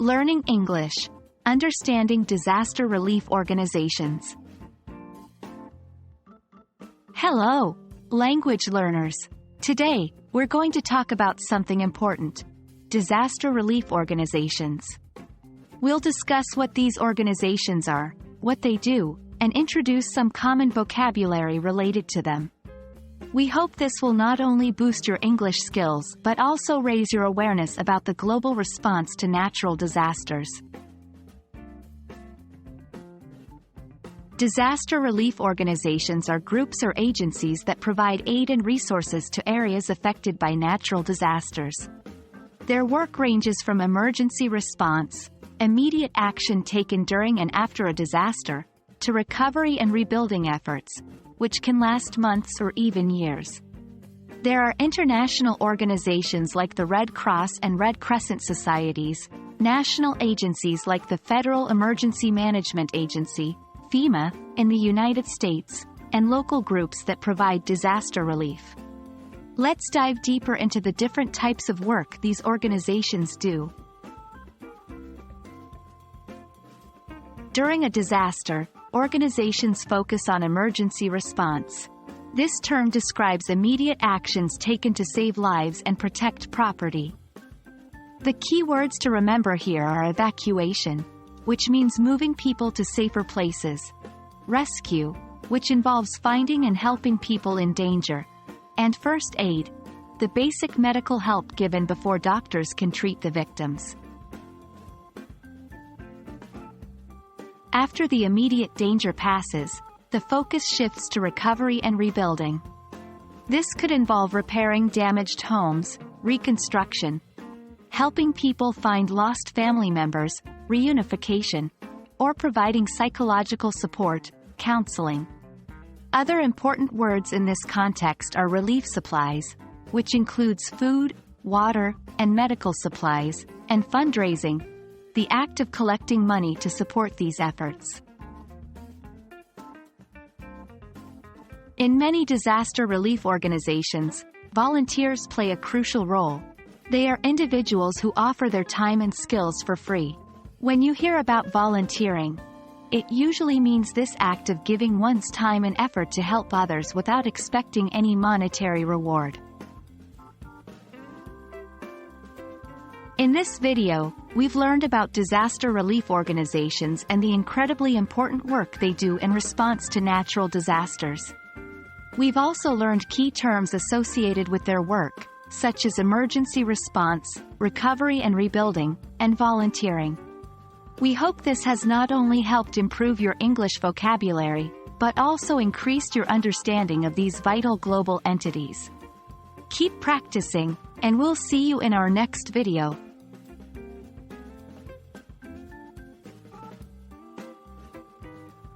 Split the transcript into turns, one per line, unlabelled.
Learning English. Understanding disaster relief organizations. Hello, language learners. Today, we're going to talk about something important: disaster relief organizations. We'll discuss what these organizations are, what they do, and introduce some common vocabulary related to them. We hope this will not only boost your English skills but also raise your awareness about the global response to natural disasters. Disaster relief organizations are groups or agencies that provide aid and resources to areas affected by natural disasters. Their work ranges from emergency response, immediate action taken during and after a disaster, to recovery and rebuilding efforts, which can last months or even years. There are international organizations like the Red Cross and Red Crescent Societies, national agencies like the Federal Emergency Management Agency, FEMA, in the United States, and local groups that provide disaster relief. Let's dive deeper into the different types of work these organizations do. During a disaster, organizations focus on emergency response. This term describes immediate actions taken to save lives and protect property. The key words to remember here are evacuation, which means moving people to safer places; rescue, which involves finding and helping people in danger; and first aid, the basic medical help given before doctors can treat the victims. After the immediate danger passes, the focus shifts to recovery and rebuilding. This could involve repairing damaged homes, reconstruction, helping people find lost family members, reunification, or providing psychological support, counseling. Other important words in this context are relief supplies, which includes food, water, and medical supplies, and fundraising, the act of collecting money to support these efforts. In many disaster relief organizations, volunteers play a crucial role. They are individuals who offer their time and skills for free. When you hear about volunteering, it usually means this act of giving one's time and effort to help others without expecting any monetary reward. In this video, we've learned about disaster relief organizations and the incredibly important work they do in response to natural disasters. We've also learned key terms associated with their work, such as emergency response, recovery and rebuilding, and volunteering. We hope this has not only helped improve your English vocabulary, but also increased your understanding of these vital global entities. Keep practicing, and we'll see you in our next video.